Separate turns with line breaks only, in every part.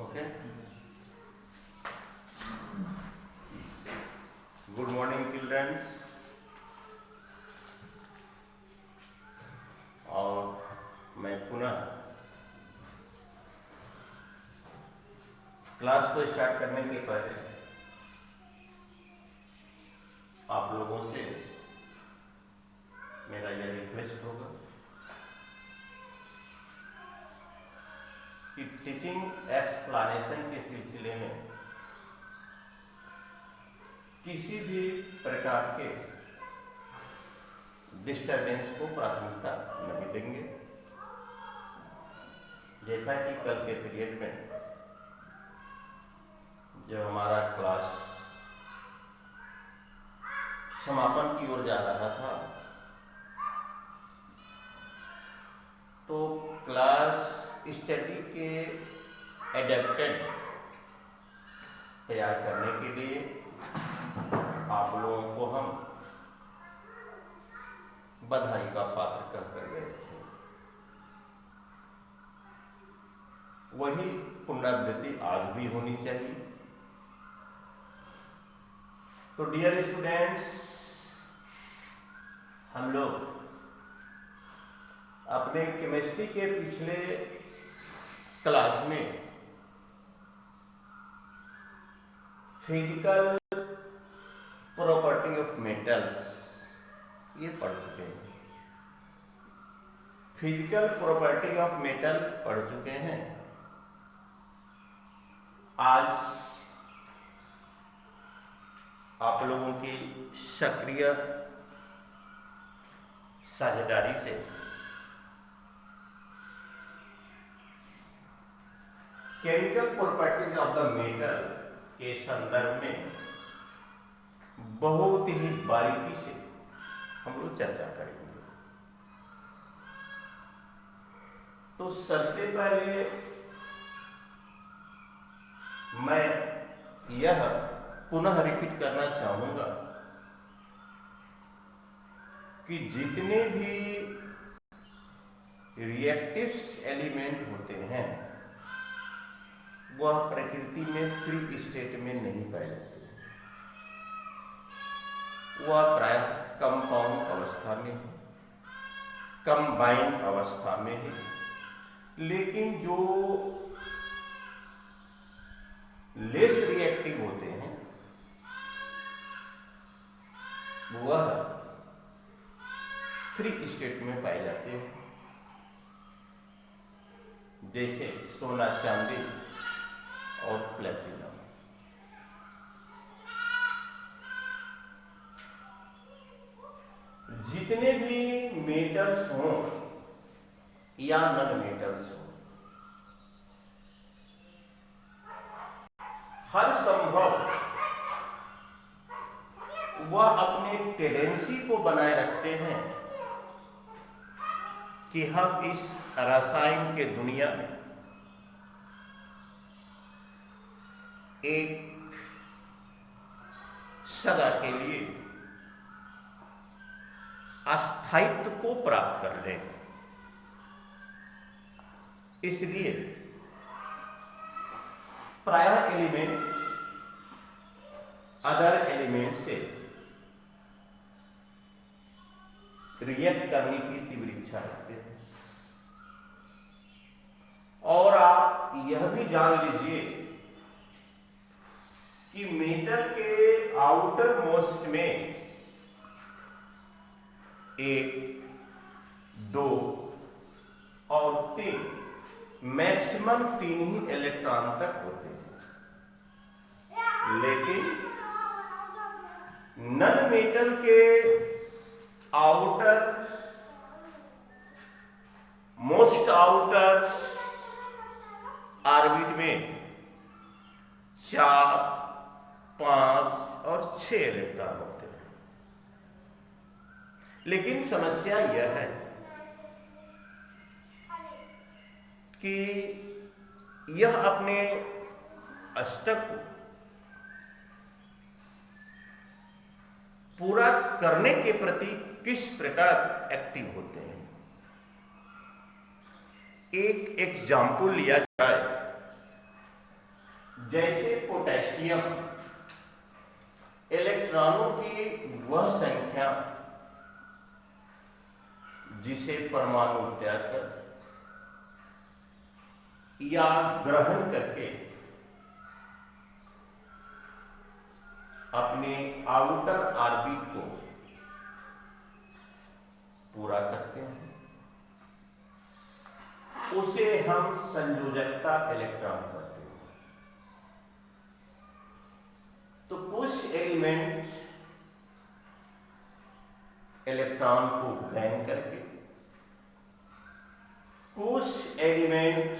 Okay. Good morning, children. और मैं पुनः क्लास को स्टार्ट करने के पहले आप लोगों से मेरा यह रिक्वेस्ट होगा कि टीचिंग एक्सप्लेनेशन के सिलसिले में किसी भी प्रकार के डिस्टर्बेंस को प्राथमिकता नहीं देंगे। जैसा कि कल के पीरियड में जब हमारा क्लास समापन की ओर जा रहा था तो क्लास स्टडी के एडेप्टेड तैयार करने के लिए आप लोगों को हम बधाई का पात्र कर गए थे। वही पुनरावृत्ति आज भी होनी चाहिए। तो डियर स्टूडेंट्स, हम लोग अपने केमिस्ट्री के पिछले क्लास में फिजिकल प्रॉपर्टी ऑफ मेटल्स ये पढ़ चुके हैं। फिजिकल प्रॉपर्टी ऑफ मेटल पढ़ चुके हैं। आज आप लोगों की सक्रिय साझेदारी से chemical properties of the metal के संदर्भ में बहुत ही बारीकी से हम लोग चर्चा करेंगे। तो सबसे पहले मैं यह पुनः रिपीट करना चाहूंगा कि जितने भी रिएक्टिव्स एलिमेंट होते हैं वह प्रकृति में फ्री स्टेट में नहीं पाए जाते। वह प्रायः कंपाउंड अवस्था में है, कंबाइंड अवस्था में है। लेकिन जो लेस रिएक्टिव होते हैं वह फ्री स्टेट में पाए जाते हैं। जैसे सोना, चांदी और प्लेटिनम। जितने भी मेटल्स हों या नॉन मेटल्स हों, हर संभव वह अपने टेंडेंसी को बनाए रखते हैं कि हम इस रसायन के दुनिया में एक सदा के लिए अस्थायित्व को प्राप्त कर लें। इसलिए प्रायः एलिमेंट अदर एलिमेंट से रिएक्ट करने की तीव्र इच्छा रखते हैं। और आप यह भी जान लीजिए कि मेटल के आउटर मोस्ट में 1, 2 और 3 मैक्सिमम 3 ही इलेक्ट्रॉन तक होते हैं। लेकिन नॉन मेटल के आउटर मोस्ट आउटर ऑर्बिट में 4, 5 और 6 इलेक्ट्रॉन होते हैं। लेकिन समस्या यह है कि यह अपने अष्टक को पूरा करने के प्रति किस प्रकार एक्टिव होते हैं। एक एग्जाम्पल लिया जाए जैसे पोटेशियम, इलेक्ट्रॉनों की वह संख्या जिसे परमाणु त्याग कर या ग्रहण करके अपने आउटर ऑर्बिट को पूरा करते हैं, उसे हम संयोजकता इलेक्ट्रॉन कहते हैं। तो कुछ एलिमेंट इलेक्ट्रॉन को ग्रहण करके, कुछ एलिमेंट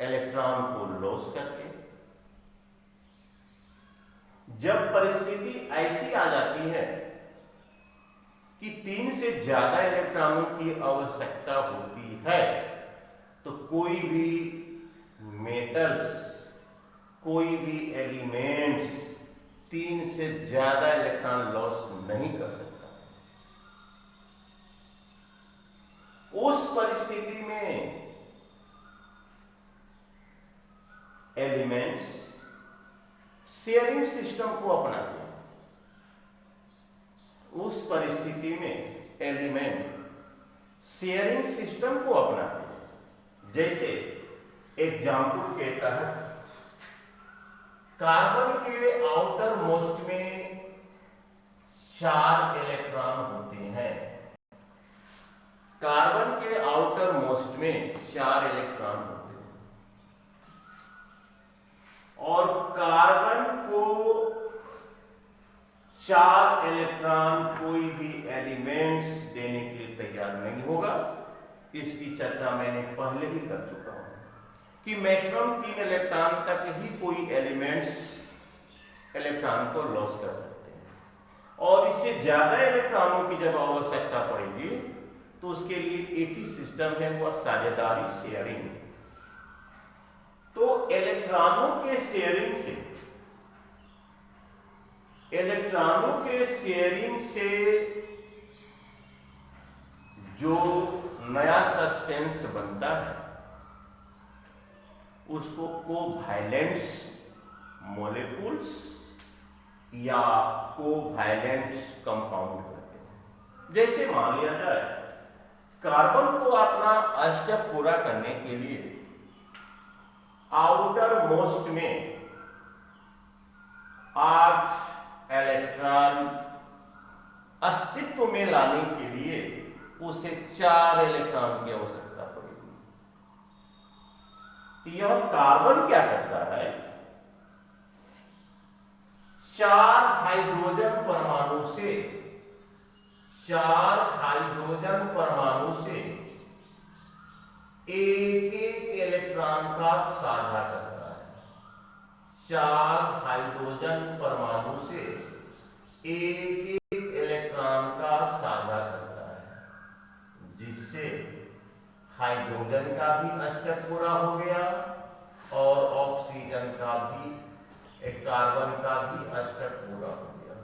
इलेक्ट्रॉन को लॉस करके, जब परिस्थिति ऐसी आ जाती है कि 3 से ज्यादा इलेक्ट्रॉनों की आवश्यकता होती है, तो कोई भी मेटल्स, कोई भी एलिमेंट्स 3 से ज्यादा इलेक्ट्रॉन लॉस नहीं कर सकता। उस परिस्थिति में एलिमेंट्स शेयरिंग सिस्टम को अपनाते हैं। उस परिस्थिति में एलिमेंट शेयरिंग सिस्टम को अपनाते हैं। जैसे एग्जाम्पल के तहत कार्बन के आउटर मोस्ट में 4 इलेक्ट्रॉन होते हैं। कार्बन के आउटर मोस्ट में 4 इलेक्ट्रॉन होते हैं और कार्बन को 4 इलेक्ट्रॉन कोई भी एलिमेंट्स देने के लिए तैयार नहीं होगा। इसकी चर्चा मैंने पहले ही कर चुका हूं कि मैक्सिमम 3 इलेक्ट्रॉन तक ही कोई एलिमेंट्स इलेक्ट्रॉन को लॉस कर सकते हैं और इससे ज्यादा इलेक्ट्रॉनों की जब आवश्यकता पड़ेगी तो उसके लिए एक ही सिस्टम है, वह साझेदारी शेयरिंग। तो इलेक्ट्रॉनों के शेयरिंग से जो नया सब्सटेंस बनता है उसको कोवैलेंस मॉलिक्यूल्स या कोवैलेंस कंपाउंड कहते हैं। जैसे मान लिया जाए कार्बन को अपना स्टेप पूरा करने के लिए आउटर मोस्ट में 8 इलेक्ट्रॉन अस्तित्व में लाने के लिए उसे 4 इलेक्ट्रॉन की आवश्यकता पड़ेगी। यह कार्बन क्या करता है, 4 हाइड्रोजन परमाणु से 1 इलेक्ट्रॉन का साझा करता है। 4 हाइड्रोजन परमाणु से 1 इलेक्ट्रॉन का साझा करता है, जिससे हाइड्रोजन का भी स्टेप पूरा हो गया और ऑक्सीजन का भी, कार्बन का भी स्टेप पूरा हो गया।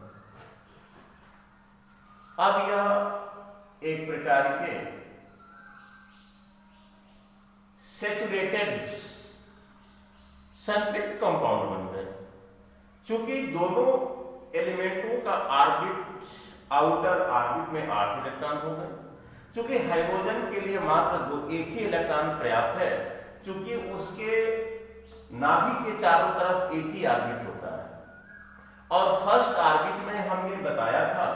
अब यह एक प्रकार के सैचुरेटेड संतृप्त कंपाउंड बन गए। चूंकि दोनों एलिमेंटों का ऑर्बिट, आउटर ऑर्बिट में 8 इलेक्ट्रॉन हो गए। चूंकि हाइड्रोजन के लिए मात्र 1 ही इलेक्ट्रॉन पर्याप्त है, चूंकि उसके नाभि के चारों तरफ एक ही ऑर्बिट होता है और फर्स्ट ऑर्बिट में हमने बताया था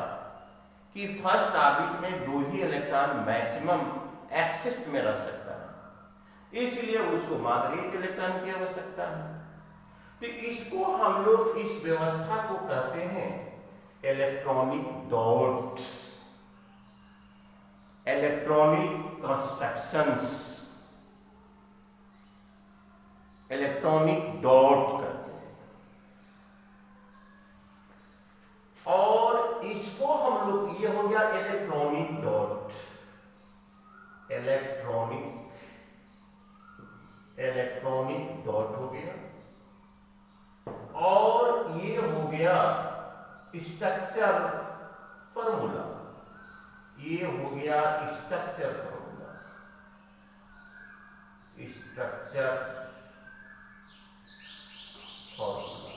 कि फर्स्ट ऑर्बिट में 2 ही इलेक्ट्रॉन मैक्सिमम एक्सिस में रह सकता है, इसलिए उसको मात्र 1 इलेक्ट्रॉन की आवश्यकता है। तो इसको हम लोग, इस व्यवस्था को कहते हैं electronic dot, electronic constructions, electronic dot कहते हैं। और इसको हम लोग, ये हो गया इलेक्ट्रॉनिक डॉट, इलेक्ट्रॉनिक डॉट हो गया। और ये हो गया स्ट्रक्चर फॉर्मूला, ये हो गया स्ट्रक्चर फॉर्मूला। Structure formula.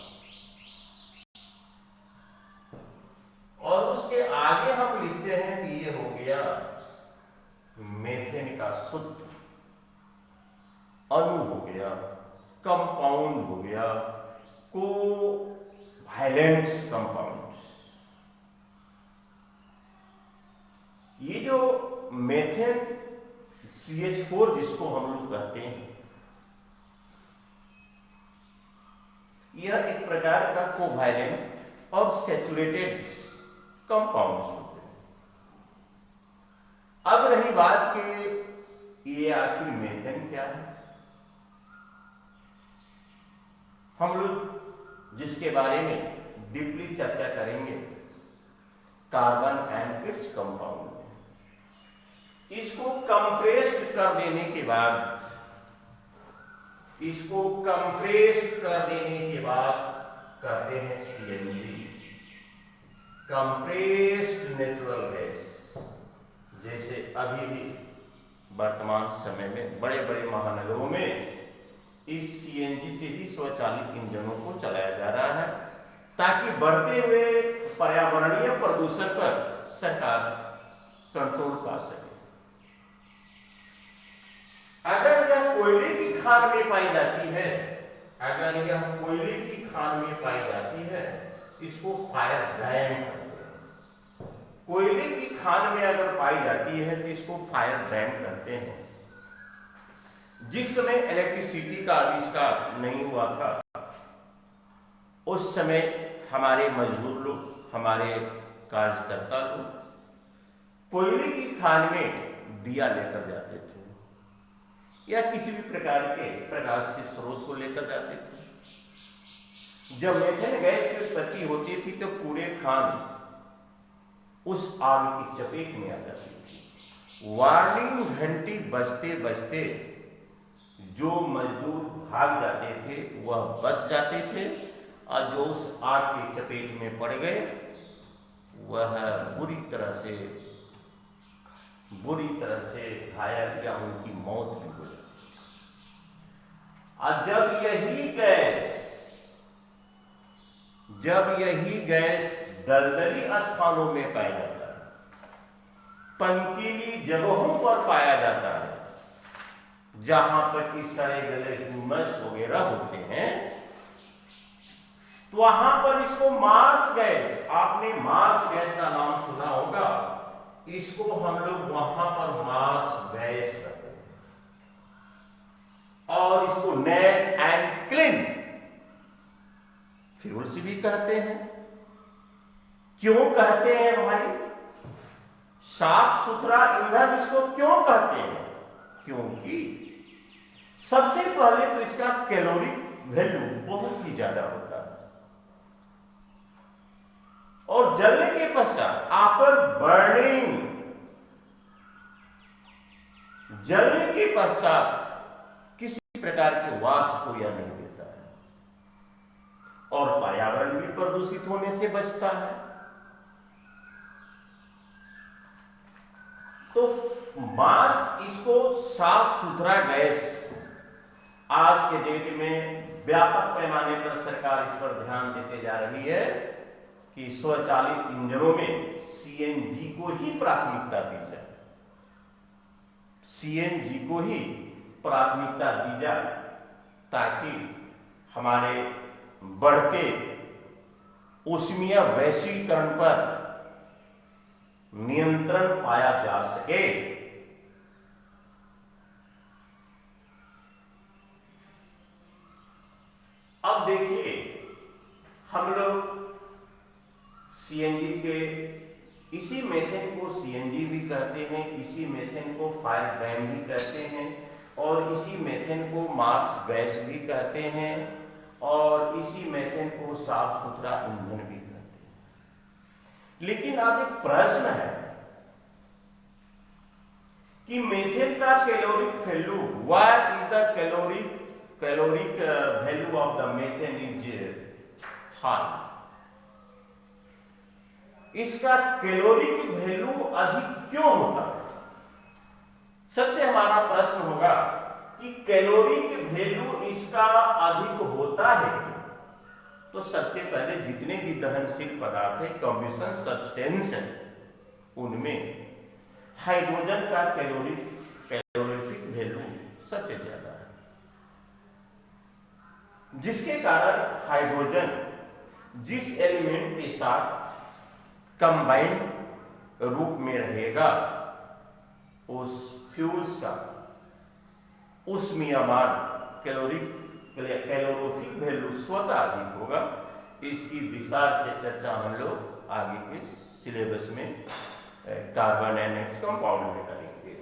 और उसके आगे हम लिखते हैं कि ये हो गया मेथेन का शुद्ध अणु हो गया, कंपाउंड हो गया, कोवैलेंस कंपाउंड्स। ये जो मेथेन CH4 जिसको हम लोग कहते हैं, यह एक प्रकार का कोवैलेंट और सैचुरेटेड कंपाउंड्स होते हैं। अब रही बात कि ये आखिर मेथेन क्या है, हम लोग जिसके बारे में डीपली चर्चा करेंगे कार्बन एंड इट्स कंपाउंड। इसको कंप्रेस्ड कर देने के बाद, करते हैं CNG, कंप्रेस्ड नेचुरल गैस। जैसे अभी भी वर्तमान समय में बड़े बड़े महानगरों में इस CNG से ही स्वचालित इंजनों को चलाया जा रहा है, ताकि बढ़ते हुए पर्यावरणीय प्रदूषण पर सरकार कंट्रोल पा सके। अगर यह कोयले की खान में पाई जाती है, इसको फायर डैम कहते हैं। कोयले की खान में अगर पाई जाती है तो इसको फायर डैम कहते हैं। जिस समय इलेक्ट्रिसिटी का आविष्कार नहीं हुआ था, उस समय हमारे मजदूर लोग, हमारे कार्यकर्ता लोग कोयले की खान में दिया लेकर जाते थे या किसी भी प्रकार के प्रकाश के स्रोत को लेकर जाते थे। जब मेथेन गैस की उत्पत्ति होती थी तो पूरे खान उस आग की चपेट में आ जाती थी। वार्निंग घंटी बजते बजते जो मजदूर भाग जाते थे वह बच जाते थे, और जो उस आग की चपेट में पड़ गए वह बुरी तरह से घायल या उनकी मौत भी हो जाती। और जब यही गैस दलदली स्थानों में पाया जाता है, पंकीली जगहों पर पाया जाता है, जहां पर कि सड़े गले ह्यूमस वगैरह होते हैं, तो वहां पर इसको मार्स गैस, आपने मार्स गैस का नाम सुना होगा, इसको हम लोग वहां पर मार्स गैस कहते हैं। और इसको नेट एंड क्लीन फ्यूल्स भी कहते हैं। क्यों कहते हैं भाई? साफ सुथरा ईंधन इसको क्यों कहते हैं? क्योंकि सबसे पहले तो इसका कैलोरिक वैल्यू बहुत ही ज्यादा होता है, और जलने के पश्चात आफ्टर बर्निंग, जलने के पश्चात किसी प्रकार के वाष्प को यह नहीं देता है, और पर्यावरण भी प्रदूषित होने से बचता है। तो मार्स इसको साफ सुथरा गैस, आज के डेट में व्यापक पैमाने पर सरकार इस पर ध्यान देते जा रही है कि स्वचालित इंजनों में CNG को ही प्राथमिकता दी जाए, CNG को ही प्राथमिकता दी जाए, ताकि हमारे बढ़ते ऊष्मीय वैश्वीकरण पर नियंत्रण पाया जा सके। अब देखिए, हम लोग CNG के इसी मेथेन को CNG भी कहते हैं, इसी मेथेन को फायर डैम भी कहते हैं, और इसी मेथेन को मार्स गैस भी कहते हैं, और इसी मेथेन को साफ सुथरा ईंधन भी कहते हैं। लेकिन अब एक प्रश्न है कि मेथेन का caloric value, what is the caloric value of the methane is high. इसका कैलोरिक वैल्यू अधिक क्यों होता है? सबसे हमारा प्रश्न होगा कि कि कैलोरिक वैल्यू इसका अधिक होता है, तो सबसे पहले जितने भी दहनशील पदार्थ है, कॉम्बिनेशन सब्सटेंस है, उनमें हाइड्रोजन का कैलोरीफिक वैल्यू सबसे ज्यादा है, जिसके कारण हाइड्रोजन जिस एलिमेंट के साथ कंबाइंड रूप में रहेगा उस फ्यूल्स का ऊष्मीयमान कैलोरीफिक वैल्यू स्वतः अधिक होगा। इसकी विस्तार से चर्चा हम लोग आगे के सिलेबस में कार्बन एनएच कंपाउंड में करेंगे।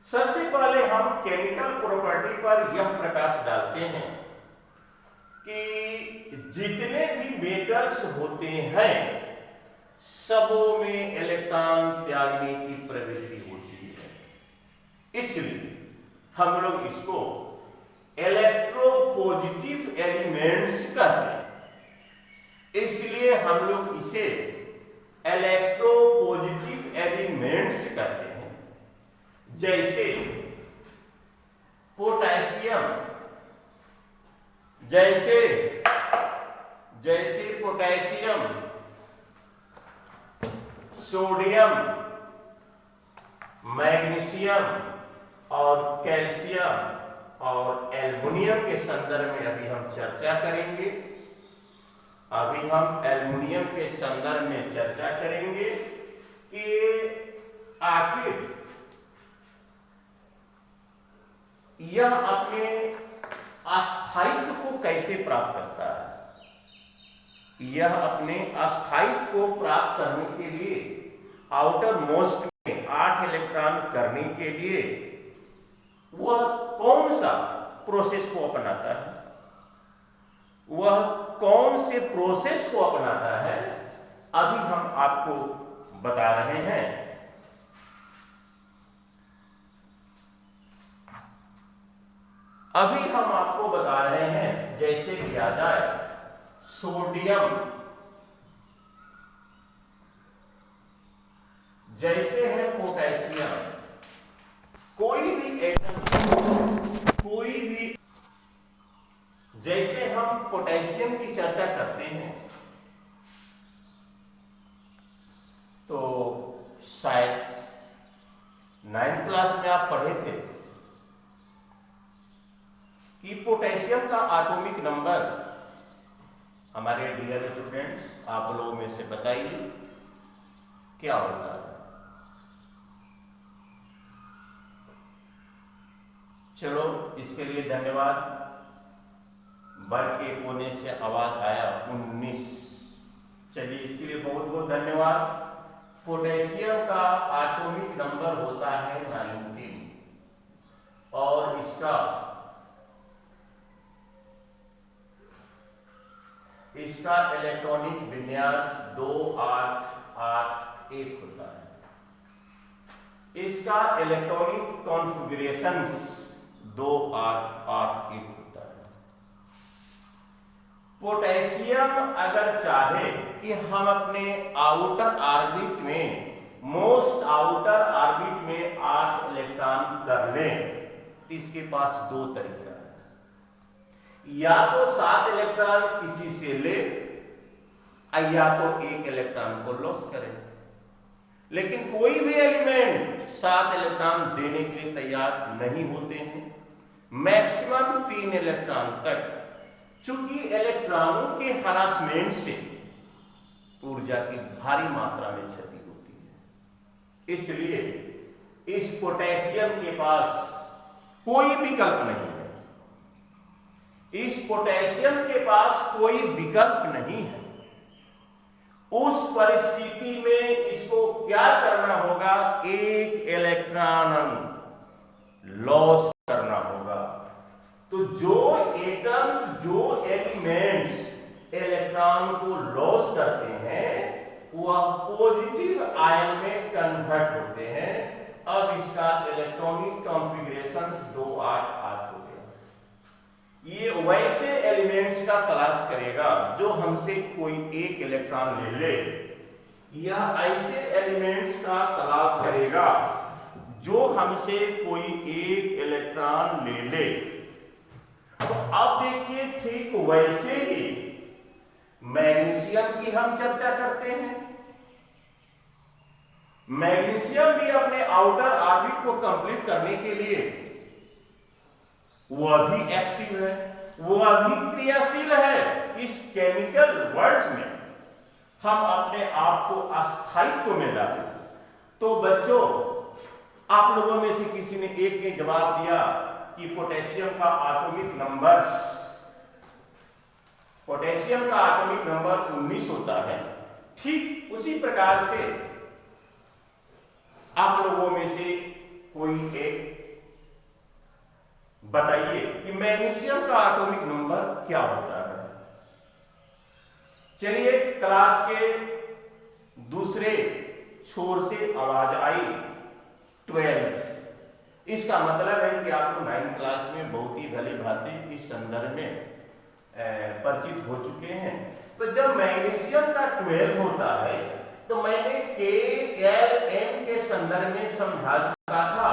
सबसे पहले हम केमिकल प्रॉपर्टी पर यह प्रकाश डालते हैं कि जितने भी मेटल्स होते हैं सबों में इलेक्ट्रॉन त्यागने की प्रवृत्ति होती है, इसलिए हम लोग इसको इलेक्ट्रोपॉजिटिव एलिमेंट्स कहते हैं, इसलिए हम लोग इसे इलेक्ट्रोपॉजिटिव एलिमेंट्स कहते हैं। जैसे पोटेशियम, जैसे पोटेशियम, सोडियम, मैग्नीशियम और कैल्शियम और एल्युमिनियम के संदर्भ में अभी हम चर्चा करेंगे। अभी हम एल्युमिनियम के संदर्भ में चर्चा करेंगे कि आखिर यह अपने अस्थायित्व को कैसे प्राप्त करता है। यह अपने अस्थायित्व को प्राप्त करने के लिए आउटर मोस्ट में 8 इलेक्ट्रॉन करने के लिए वह कौन सा प्रोसेस को अपनाता है, वह कौन से प्रोसेस को अपनाता है, अभी हम आपको बता रहे हैं। अभी हम आपको बता रहे हैं, जैसे किया जाए सोडियम, जैसे है पोटेशियम, कोई भी एटम, कोई भी, जैसे हम पोटेशियम की चर्चा करते हैं तो शायद 9th क्लास में आप पढ़े थे कि पोटेशियम का एटॉमिक नंबर, हमारे डियर स्टूडेंट्स आप लोगों में से बताइए क्या होता है। चलो, इसके लिए धन्यवाद। वर्ग के कोने से आवाज आया 19। चलिए, इसके लिए बहुत बहुत धन्यवाद। पोटेशियम का एटॉमिक नंबर होता है 19 और इसका इलेक्ट्रॉनिक विन्यास 2881 होता है। इसका इलेक्ट्रॉनिक कॉन्फ़िगरेशंस 2881 होता है। पोटेशियम अगर चाहे कि हम अपने आउटर ऑर्बिट में, मोस्ट आउटर ऑर्बिट में 8 इलेक्ट्रॉन कर लें, इसके पास 2 तरीका है। या तो 7 इलेक्ट्रॉन किसी से ले, या तो 1 इलेक्ट्रॉन को लॉस करें। लेकिन कोई भी एलिमेंट 7 इलेक्ट्रॉन देने के लिए तैयार नहीं होते हैं, मैक्सिमम 3 इलेक्ट्रॉन तक। चूंकि इलेक्ट्रॉनों के हरासमेंट से ऊर्जा की भारी मात्रा में क्षति होती है, इसलिए इस पोटेशियम के पास कोई विकल्प नहीं है। इस पोटेशियम के पास कोई विकल्प नहीं है। उस परिस्थिति में इसको क्या करना होगा? 1 इलेक्ट्रॉन लॉस करना होगा। तो जो एटम्स, जो एलिमेंट्स इलेक्ट्रॉन को लॉस करते हैं वह पॉजिटिव आयन में कन्वर्ट होते हैं। अब इसका इलेक्ट्रॉनिक कॉन्फ़िगरेशन 288 हो गया। ये वैसे एलिमेंट्स का तलाश करेगा जो हमसे कोई 1 इलेक्ट्रॉन ले ले, यह ऐसे एलिमेंट्स का तलाश करेगा जो हमसे कोई एक इलेक्ट्रॉन ले ले, तो अब देखिए ठीक वैसे ही मैग्नीशियम की हम चर्चा करते हैं। मैग्नीशियम भी अपने आउटर ऑर्बिट को कंप्लीट करने के लिए वह भी एक्टिव है, वह भी क्रियाशील है। इस केमिकल वर्ल्ड में हम अपने आप को अस्थायित्व में डालें। तो बच्चों, आप लोगों में से किसी ने एक ने जवाब दिया कि पोटेशियम का एटॉमिक नंबर 19 होता है। ठीक उसी प्रकार से आप लोगों में से कोई एक बताइए कि मैग्नीशियम का एटॉमिक नंबर क्या होता है। चलिए, क्लास के दूसरे छोर से आवाज आई 12। इसका मतलब है कि आपको 9th क्लास में बहुत ही भली भांति इस संदर्भ में परिचित हो चुके हैं। तो जब मैग्नीशियम का 12 होता है तो मैंने KLM के संदर्भ में समझा चुका था।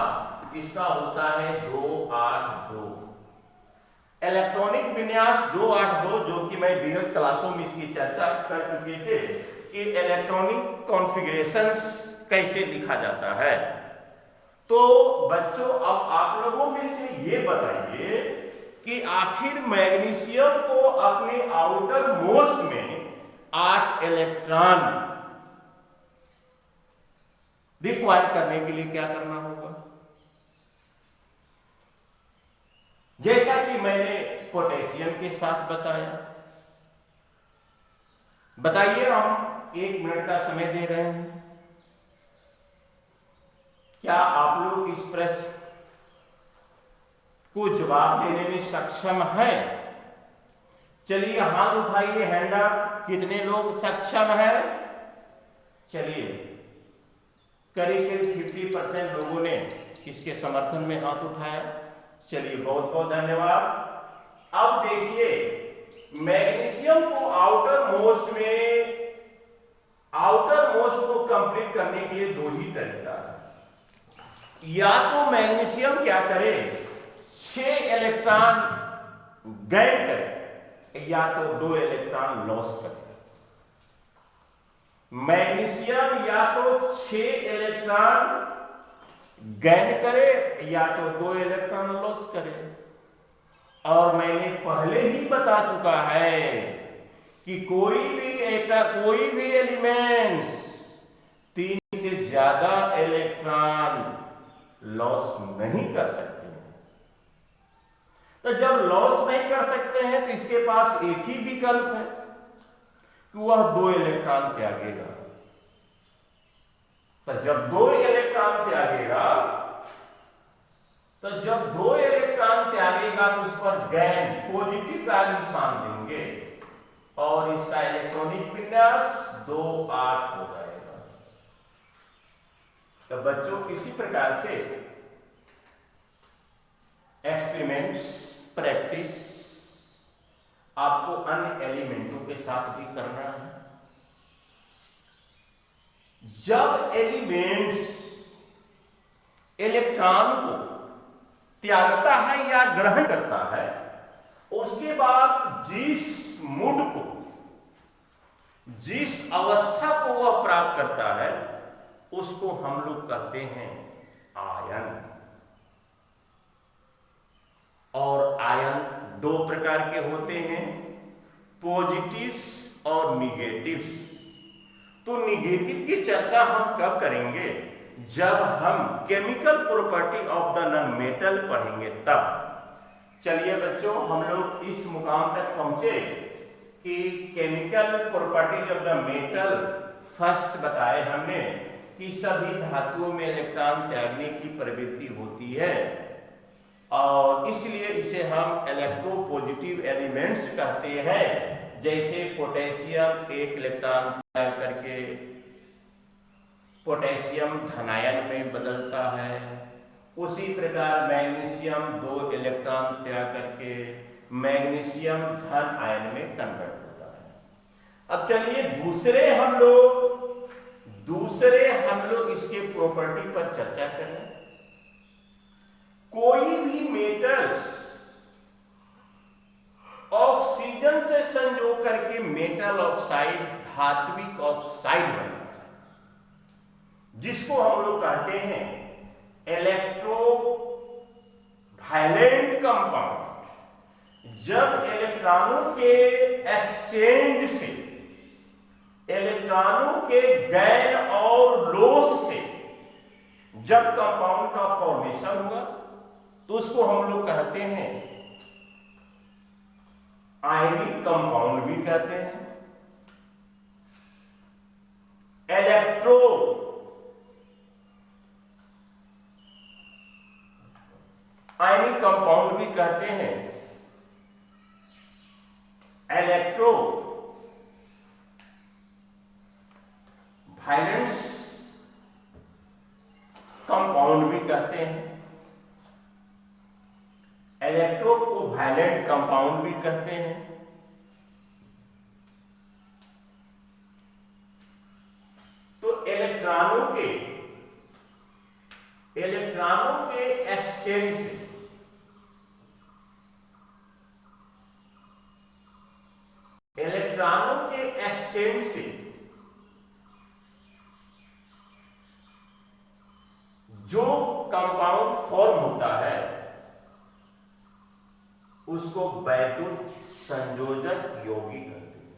इसका होता है 282 इलेक्ट्रॉनिक विन्यास 282, जो कि मैं विगत क्लासों में इसकी चर्चा कर चुके थे कि इलेक्ट्रॉनिक कॉन्फ़िगरेशंस कैसे लिखा जाता है। तो बच्चों, अब आप लोगों में से ये बताइए कि आखिर मैग्नीशियम को अपने आउटर मोस्ट में 8 इलेक्ट्रॉन रिक्वायर करने के लिए क्या करना होगा। जैसा कि मैंने पोटेशियम के साथ बताया। बताइए, हम 1 मिनट का समय दे रहे हैं। क्या आप लोग इस प्रश्न को जवाब देने में सक्षम हैं? चलिए हाथ उठाइए, हैंड अप। कितने लोग सक्षम हैं? चलिए, करीब 50% लोगों ने इसके समर्थन में हाथ उठाया। चलिए, बहुत बहुत धन्यवाद। अब देखिए, मैग्नीशियम को आउटर मोस्ट को कंप्लीट करने के लिए 2 ही तरीका है। या तो मैग्नीशियम क्या करे, 6 इलेक्ट्रॉन गेन करे, या तो 2 इलेक्ट्रॉन लॉस करे। मैग्नीशियम या तो 6 इलेक्ट्रॉन गेन करे या तो 2 इलेक्ट्रॉन लॉस करे। और मैंने पहले ही बता चुका है कि कोई भी एलिमेंट्स 3 से ज्यादा इलेक्ट्रॉन लॉस नहीं कर सकते हैं। तो जब लॉस नहीं कर सकते हैं तो इसके पास एक ही विकल्प है कि वह 2 इलेक्ट्रॉन त्यागेगा। तो जब 2 इलेक्ट्रॉन त्यागेगा तो उस पर गैन पॉजिटिव का निशान देंगे और इसका इलेक्ट्रॉनिक विन्यास 2-8 हो जाएगा। तो बच्चों, इसी प्रकार से एक्सपेरिमेंट्स प्रैक्टिस आपको अन्य एलिमेंटों के साथ भी करना है। जब एलिमेंट्स इलेक्ट्रॉन को त्यागता है या ग्रहण करता है, उसके बाद जिस अवस्था को वह प्राप्त करता है उसको हम लोग कहते हैं आयन। और आयन 2 प्रकार के होते हैं, पॉजिटिव्स और निगेटिव्स। तो निगेटिव की चर्चा हम कब करेंगे? जब हम chemical property of the non metal पढ़ेंगे तब। चलिए बच्चों, हम लोग इस मुकाम तक पहुंचे कि chemical properties of the metal first बताए हमने कि सभी धातुओं में इलेक्ट्रॉन त्यागने की प्रवृत्ति होती है और इसलिए इसे हम इलेक्ट्रोपॉजिटिव एलिमेंट्स कहते हैं। जैसे पोटेशियम 1 इलेक्ट्रॉन त्याग करके पोटेशियम धनायन में बदलता है, उसी प्रकार मैग्नीशियम 2 इलेक्ट्रॉन त्याग करके मैग्नीशियम धन आयन में कन्वर्ट होता है। अब चलिए दूसरे हम लोग इसके प्रॉपर्टी पर चर्चा करें। कोई भी मेटल्स ऑक्सीजन से संयोग करके मेटल ऑक्साइड, धात्विक ऑक्साइड बनता है, जिसको हम लोग कहते हैं इलेक्ट्रोवायलेंट कंपाउंड। जब इलेक्ट्रॉनों के एक्सचेंज से, इलेक्ट्रॉनों के गैन और लोस से जब कंपाउंड का फॉर्मेशन होगा तो उसको हम लोग कहते हैं आयनिक कंपाउंड भी कहते हैं, आयनिक कंपाउंड भी कहते हैं, इलेक्ट्रो वायलेंस कंपाउंड भी कहते हैं, इलेक्ट्रोवायलेंट कंपाउंड भी कहते हैं। तो इलेक्ट्रॉनों के एक्सचेंज से जो कंपाउंड फॉर्म होता है उसको वैद्युत संयोजक यौगिक कहते हैं।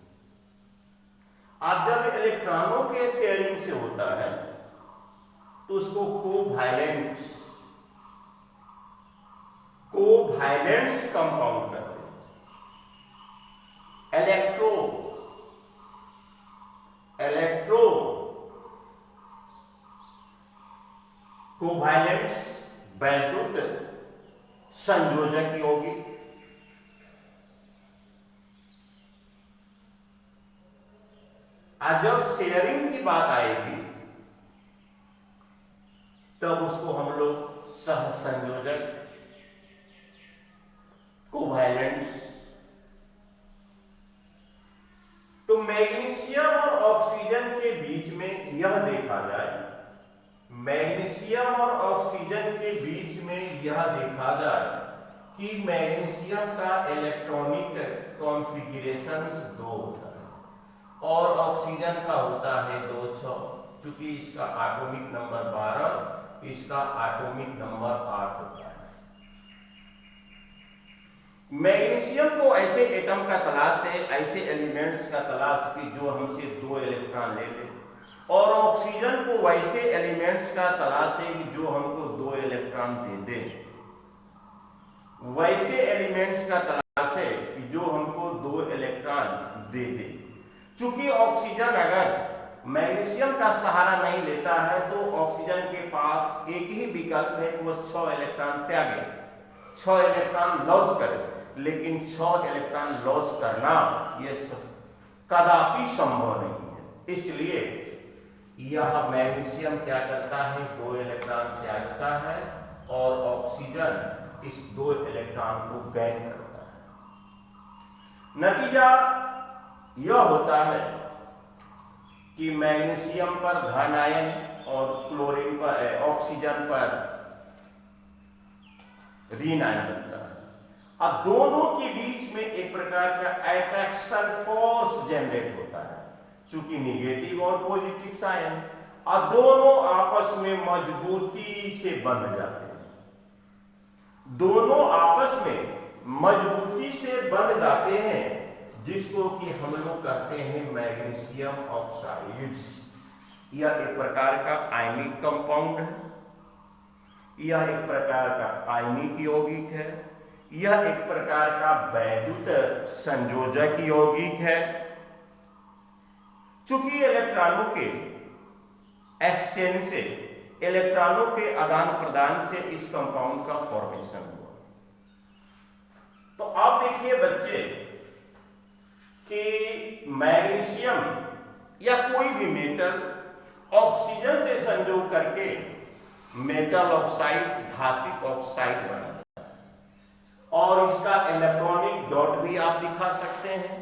अब जब इलेक्ट्रॉनों के शेयरिंग से होता है तो उसको कोवैलेंस कंपाउंड कहते हैं। इलेक्ट्रो कोवैलेंस वैद्युत संयोजक यौगिक। जब शेयरिंग की बात आएगी तब उसको हम लोग सहसंयोजक, कोवैलेंस। तो मैग्नीशियम और ऑक्सीजन के बीच में यह देखा जाए, मैग्नीशियम और ऑक्सीजन के बीच में यह देखा जाए कि मैग्नीशियम का इलेक्ट्रॉनिक कॉन्फ़िगरेशन 2 होता है और ऑक्सीजन का होता है 2-6, क्योंकि इसका एटॉमिक नंबर 12, इसका एटॉमिक नंबर 8 होता है। मैग्नीशियम को ऐसे एटम का तलाश है, ऐसे एलिमेंट्स का तलाश कि जो हमसे 2 इलेक्ट्रॉन ले ले, और ऑक्सीजन को वैसे एलिमेंट्स का तलाश है कि जो हमको 2 इलेक्ट्रॉन दे दे, वैसे एलिमेंट्स का तलाश है कि जो हमको 2 इलेक्ट्रॉन दे दे। चूंकि ऑक्सीजन अगर मैग्नीशियम का सहारा नहीं लेता है तो ऑक्सीजन के पास एक ही विकल्प है कि वो 6 इलेक्ट्रॉन त्यागे, 6 इलेक्ट्रॉन लॉस करे, लेकिन 6 इलेक्ट्रॉन लॉस करना यह कदापि संभव नहीं है। इसलिए यह मैग्नीशियम क्या करता है, 2 इलेक्ट्रॉन त्यागता है और ऑक्सीजन इस 2 इलेक्ट्रॉन को गैन करता है। नतीजा यह होता है कि मैग्नीशियम पर धन आयन और क्लोरीन पर, ऑक्सीजन पर ऋण आयन बनता है। अब दोनों के बीच में एक प्रकार का अट्रैक्शन फोर्स जनरेट होता है, चूंकि निगेटिव और पॉजिटिव साइन, और दोनों आपस में मजबूती से बंध जाते हैं, दोनों आपस में मजबूती से बंध जाते हैं, जिसको कि हम लोग कहते हैं मैग्नीशियम ऑक्साइड्स। यह एक प्रकार का आयनिक कंपाउंड है, यह एक प्रकार का आयनिक यौगिक है, यह एक प्रकार का वैद्युत संयोजक यौगिक है। चूंकि इलेक्ट्रॉनों के एक्सचेंज से, इलेक्ट्रॉनों के आदान प्रदान से इस कंपाउंड का फॉर्मेशन हुआ। तो आप देखिए बच्चे कि मैग्नीशियम या कोई भी मेटल ऑक्सीजन से संयोग करके मेटल ऑक्साइड, धात्विक ऑक्साइड बनाता है, और इसका इलेक्ट्रॉनिक डॉट भी आप दिखा सकते हैं।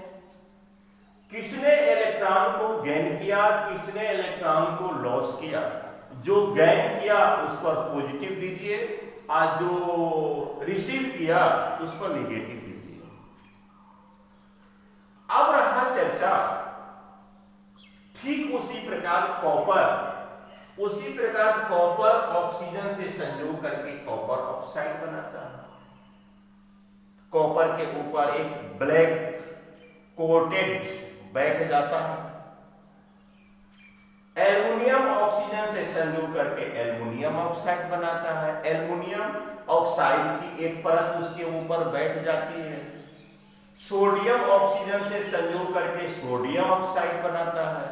किसने इलेक्ट्रॉन को गेन किया, किसने इलेक्ट्रॉन को लॉस किया। जो गेन किया उस पर पॉजिटिव दीजिए जो रिसीव किया उस पर निगेटिव लीजिए। अब रहा चर्चा ठीक उसी प्रकार कॉपर ऑक्सीजन से संयोग करके कॉपर ऑक्साइड बनाता है। कॉपर के ऊपर एक ब्लैक कोटेड बैठ जाता है। एल्युमिनियम ऑक्सीजन से संयोग करके एल्युमिनियम ऑक्साइड बनाता है। एल्युमिनियम ऑक्साइड की एक परत उसके ऊपर बैठ जाती है। सोडियम ऑक्सीजन से संयोग करके सोडियम ऑक्साइड बनाता है।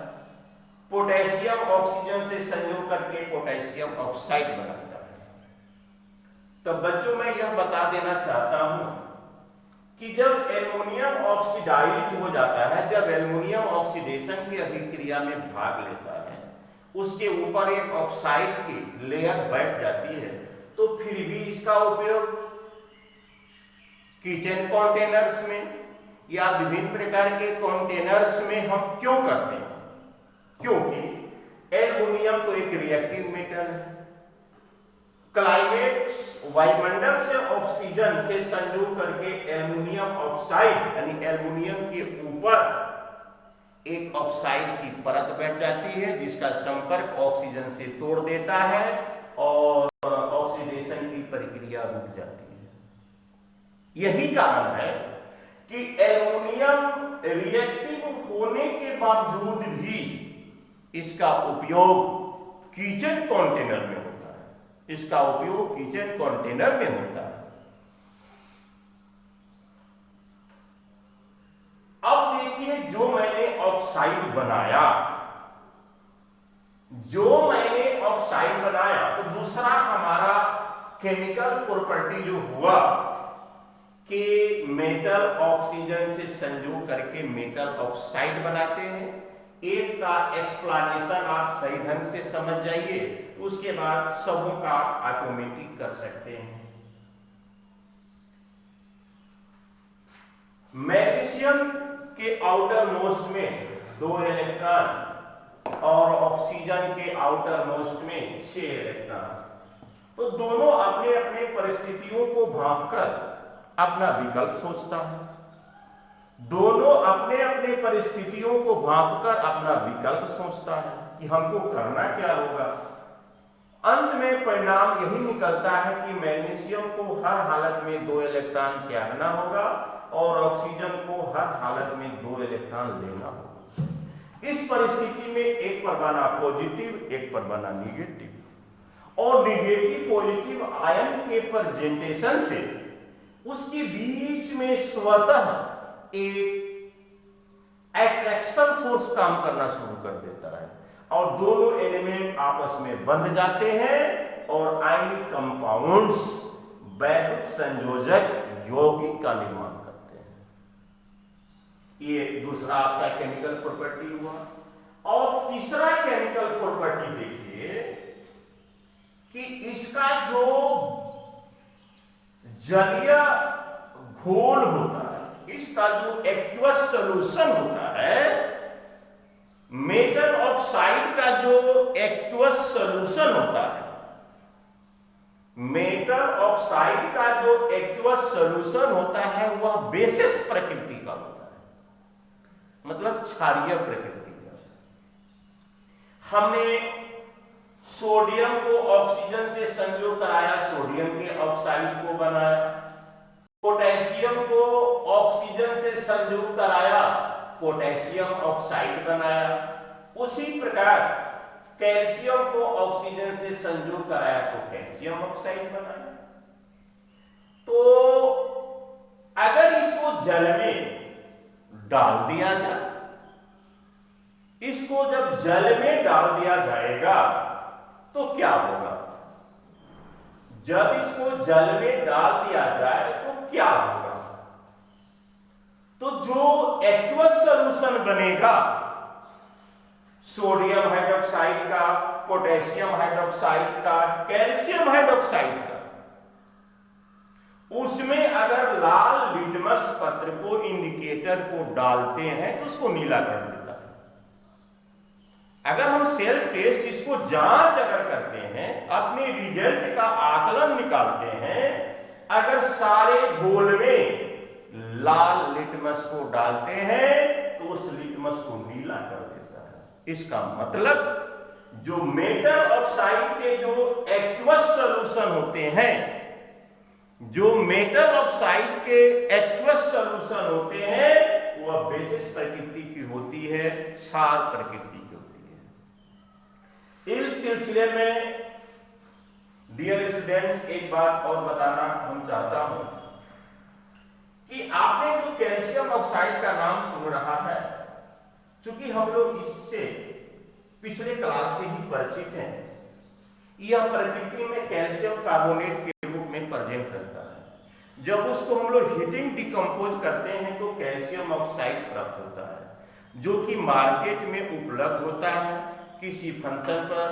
पोटेशियम ऑक्सीजन से संयोग करके पोटेशियम ऑक्साइड बनाता है। तो बच्चों मैं यह बता देना चाहता हूं कि जब एल्युमिनियम ऑक्सीडाइज हो जाता है, जब एल्युमिनियम ऑक्सीडेशन की अभिक्रिया में भाग लेता है, उसके ऊपर एक ऑक्साइड की लेयर बैठ जाती है, तो फिर भी इसका उपयोग किचन कंटेनर्स में या विभिन्न प्रकार के कंटेनर्स में हम क्यों करते हैं? क्योंकि एल्युमिनियम तो एक रिएक्टिव मेटल है। क्लाइमेट वायुमंडल से ऑक्सीजन से संयोग करके एल्युमिनियम ऑक्साइड यानी एल्युमिनियम के ऊपर एक ऑक्साइड की परत बैठ जाती है, जिसका संपर्क ऑक्सीजन से तोड़ देता है और ऑक्सीडेशन की प्रक्रिया रुक जाती है। यही कारण है कि एल्युमिनियम रिएक्टिव होने के बावजूद भी इसका उपयोग किचन कंटेनर में होता है। इसका उपयोग किचन कंटेनर में होता है। अब देखिए, जो मैंने ऑक्साइड बनाया तो दूसरा हमारा केमिकल प्रॉपर्टी जो हुआ कि मेटल ऑक्सीजन से संयोग करके मेटल ऑक्साइड बनाते हैं। एक का एक्सप्लेनेशन आप सही ढंग से समझ जाइए, उसके बाद सबों का ऑटोमेटिक कर सकते हैं। मैग्नीशियम के आउटर मोस्ट में 2 इलेक्ट्रॉन और ऑक्सीजन के आउटर मोस्ट में 6 इलेक्ट्रॉन। तो दोनों अपने अपने परिस्थितियों को भांपकर अपना विकल्प सोचता है। दोनों अपने अपने परिस्थितियों को भांपकर अपना विकल्प सोचता है कि हमको करना क्या होगा। अंत में परिणाम यही निकलता है कि मैग्नीशियम को हर हालत में 2 इलेक्ट्रॉन त्यागना होगा और ऑक्सीजन को हर हालत में 2 इलेक्ट्रॉन लेना होगा। इस परिस्थिति में एक पर बना पॉजिटिव, एक पर बना निगेटिव, और निगेटिव पॉजिटिव आयन के प्रेजेंटेशन से उसके बीच में स्वतः एक अट्रैक्शन फोर्स काम करना शुरू कर देता है और दोनों एलिमेंट आपस में बंध जाते हैं और आयनिक कंपाउंड्स वैद्युत संयोजक यौगिक का निर्माण करते हैं। ये दूसरा आपका केमिकल प्रॉपर्टी हुआ। और तीसरा केमिकल प्रॉपर्टी देखिए कि इसका जो जलीय घोल होता है, इसका जो एक्वस सॉल्यूशन होता है, मेटल ऑक्साइड का जो एक्वस सॉल्यूशन होता है, मेटल ऑक्साइड का जो एक्वस सॉल्यूशन होता है वह बेसिस प्रकृति का होता है, मतलब क्षारीय प्रकृति का। हमने सोडियम को ऑक्सीजन से संयोग कराया, सोडियम के ऑक्साइड को बनाया। पोटेशियम को ऑक्सीजन से संयोग कराया, पोटेशियम ऑक्साइड बनाया। उसी प्रकार कैल्शियम को ऑक्सीजन से संयोग कराया तो कैल्शियम ऑक्साइड बनाया। तो अगर इसको जल में डाल दिया जाए, इसको जब जल में डाल दिया जाएगा तो क्या होगा? जब इसको जल में डाल दिया जाए तो क्या होगा? तो जो एक्वस सॉल्यूशन बनेगा सोडियम हाइड्रोक्साइड का, पोटेशियम हाइड्रोक्साइड का, कैल्शियम हाइड्रोक्साइड का, उसमें अगर लाल लिटमस पत्र को, इंडिकेटर को डालते हैं तो उसको नीला कर देता है। अगर हम सेल्फ टेस्ट इसको जांच अगर करते हैं, अपने रिजल्ट का आकलन निकालते हैं, अगर सारे घोल में लाल लिटमस को डालते हैं तो उस लिटमस को नीला कर देता है। इसका मतलब जो मेटल ऑक्साइड के जो एक्वस सॉल्यूशन होते हैं, जो मेटल ऑक्साइड के एक्वस सॉल्यूशन होते हैं, वह बेसिस प्रकृति की होती है, क्षार प्रकृति की होती है। इस सिलसिले में डियर स्टूडेंट्स एक बात और बताना हम चाहता हूं कि आपने जो कैल्शियम ऑक्साइड का नाम सुन रहा है, चूंकि हम लोग इससे पिछले क्लास से ही परिचित हैं, यह प्रकृति में कैल्शियम कार्बोनेट के रूप में प्रेजेंट रहता है। जब उसको हम लोग हीटिंग डिकम्पोज करते हैं तो कैल्शियम ऑक्साइड प्राप्त होता है, जो कि मार्केट में उपलब्ध होता है। किसी फंक्शन पर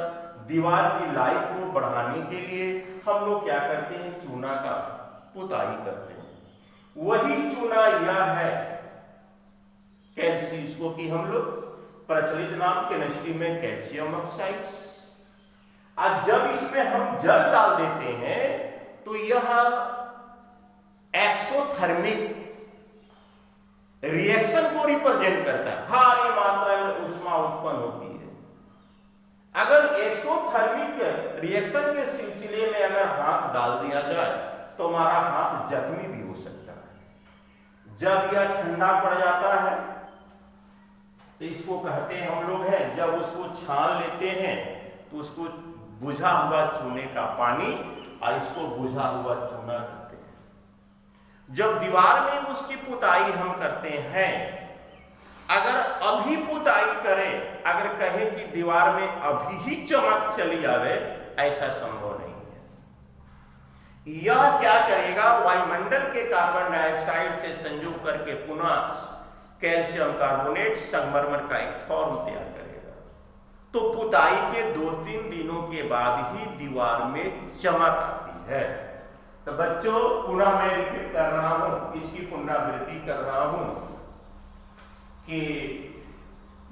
दीवार की लाइफ को बढ़ाने के लिए हम लोग क्या करते हैं, चूना का पुताई करते हैं। वही चूना यह है कैल्शियम, इसको कि हम लोग प्रचलित नाम केमिस्ट्री में कैल्शियम ऑक्साइड। आज जब इसमें हम जल डाल देते हैं तो यह एक्सोथर्मिक रिएक्शन को रिप्रेजेंट करता है, भारी मात्रा में ऊष्मा उत्पन्न होती है। अगर एक्सोथर्मिक रिएक्शन के सिलसिले में अगर हाथ डाल दिया जाए तो हमारा हाथ जख्मी भी हो सकता है। जब यह ठंडा पड़ जाता है तो इसको कहते हैं हम लोग हैं, जब उसको छान लेते हैं तो उसको बुझा हुआ चूने का पानी और इसको बुझा हुआ चूना कहते हैं। जब दीवार में उसकी पुताई हम करते हैं, अगर अभी पुताई करें, अगर कहें कि दीवार में अभी ही चमक चली आवे, ऐसा संभव नहीं है। यह क्या करेगा, वायुमंडल के कार्बन डाइऑक्साइड से संयोग करके पुनः कैल्शियम कार्बोनेट संगमरमर का एक फॉर्म तैयार करेगा। तो पुताई के 2-3 दिनों के बाद ही दीवार में चमक आती है। तो बच्चों पुनः मैं रिपीट कर रहा हूं, इसकी पुनरावृत्ति कर रहा हूं कि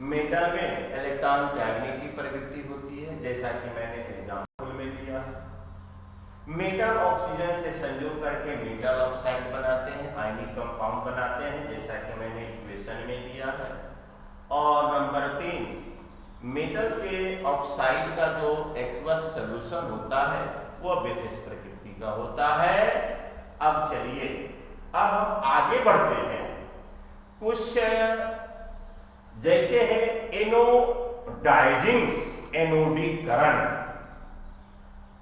मेटल में इलेक्ट्रॉन त्यागने की प्रवृत्ति होती है, जैसा कि मैंने एग्जाम्पल में दिया है। मेटल ऑक्सीजन से संयोग करके मेटल ऑक्साइड बनाते हैं, आयनिक कंपाउंड बनाते हैं, जैसा कि मैंने इक्वेशन में दिया है। और नंबर 3, मेटल के ऑक्साइड का जो एक्वस सॉल्यूशन होता है वह बेसिस प्रकृति का होता है। अब चलिए, अब हम आगे बढ़ते हैं। कुछ जैसे है एनोडाइजिंग, एनोडीकरण।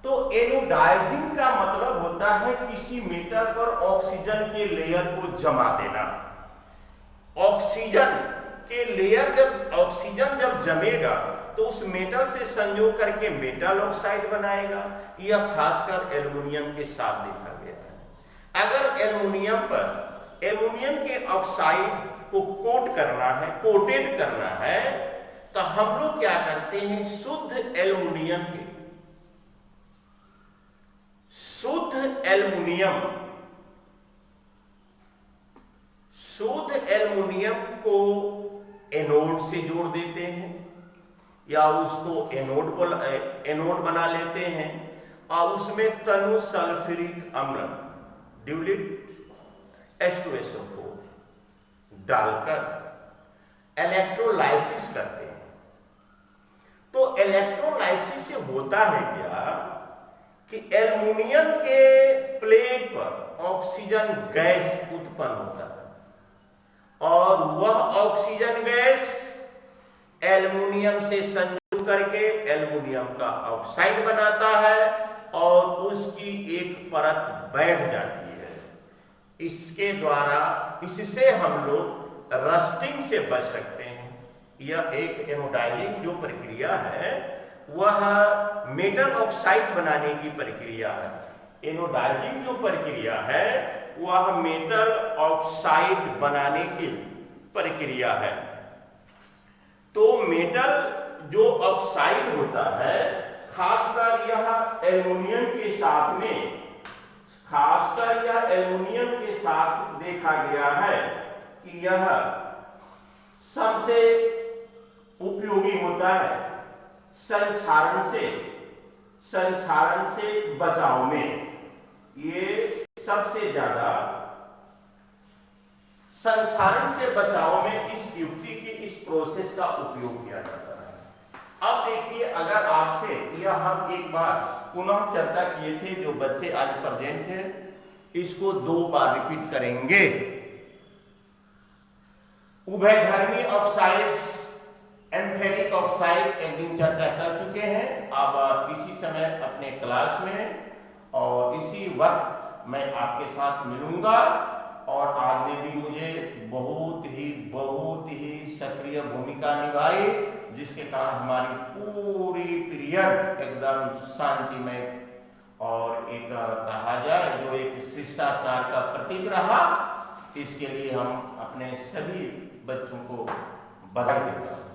तो एनोडाइजिंग का मतलब होता है किसी मेटल पर ऑक्सीजन के लेयर को जमा देना। ऑक्सीजन के लेयर ऑक्सीजन जब जमेगा तो उस मेटल से संयोग करके मेटल ऑक्साइड बनाएगा। यह खासकर एल्युमिनियम के साथ देखा गया है। अगर एल्युमिनियम के ऑक्साइड को कोट करना है, कोटेड करना है, तो हम लोग क्या करते हैं, शुद्ध एल्युमिनियम को एनोड से जोड़ देते हैं या उसको एनोड बना लेते हैं और उसमें तनु सल्फ्यूरिक अम्ल ड्यूलिट H2SO4 डालकर इलेक्ट्रोलाइसिस करते हैं। तो इलेक्ट्रोलाइसिस से होता है क्या कि एल्युमिनियम के प्लेट पर ऑक्सीजन गैस उत्पन्न होता है और वह ऑक्सीजन गैस एल्युमिनियम से संयोग करके एल्युमिनियम का ऑक्साइड बनाता है और उसकी एक परत बैठ जाती है। इसके द्वारा इससे हम लोग रस्टिंग से बच सकते हैं। यह एक एनोडाइजिंग जो प्रक्रिया है वह मेटल ऑक्साइड बनाने की प्रक्रिया है। एनोडाइजिंग जो प्रक्रिया है वह मेटल ऑक्साइड बनाने की प्रक्रिया है। तो मेटल जो ऑक्साइड होता है, खासकर यह एल्युमिनियम के साथ में, खासकर यह एल्युमिनियम के साथ देखा गया है कि यह सबसे उपयोगी होता है संक्षारण से बचाव में। ये सबसे ज्यादा संक्षारण से बचाव में इस युक्ति की, इस प्रोसेस का उपयोग किया जाता है। अब देखिए, अगर आपसे यह हम एक बार पुनः चर्चा किए थे, जो बच्चे आज प्रेजेंट थे इसको 2 बार रिपीट करेंगे। उभयधर्मी ऑक्साइड्स, एम्फेरिक ऑक्साइड एक दिन चर्चा कर चुके हैं। अब इसी समय अपने क्लास में और इसी वक्त मैं आपके साथ मिलूंगा, और आपने भी मुझे बहुत ही सक्रिय भूमिका निभाई, जिसके कारण हमारी पूरी पीरियड एकदम शांतिमय और एक कहा जाए जो एक शिष्टाचार का प्रतीक रहा। इसके लिए हम अपने सभी बच्चों को बधाई देते हैं।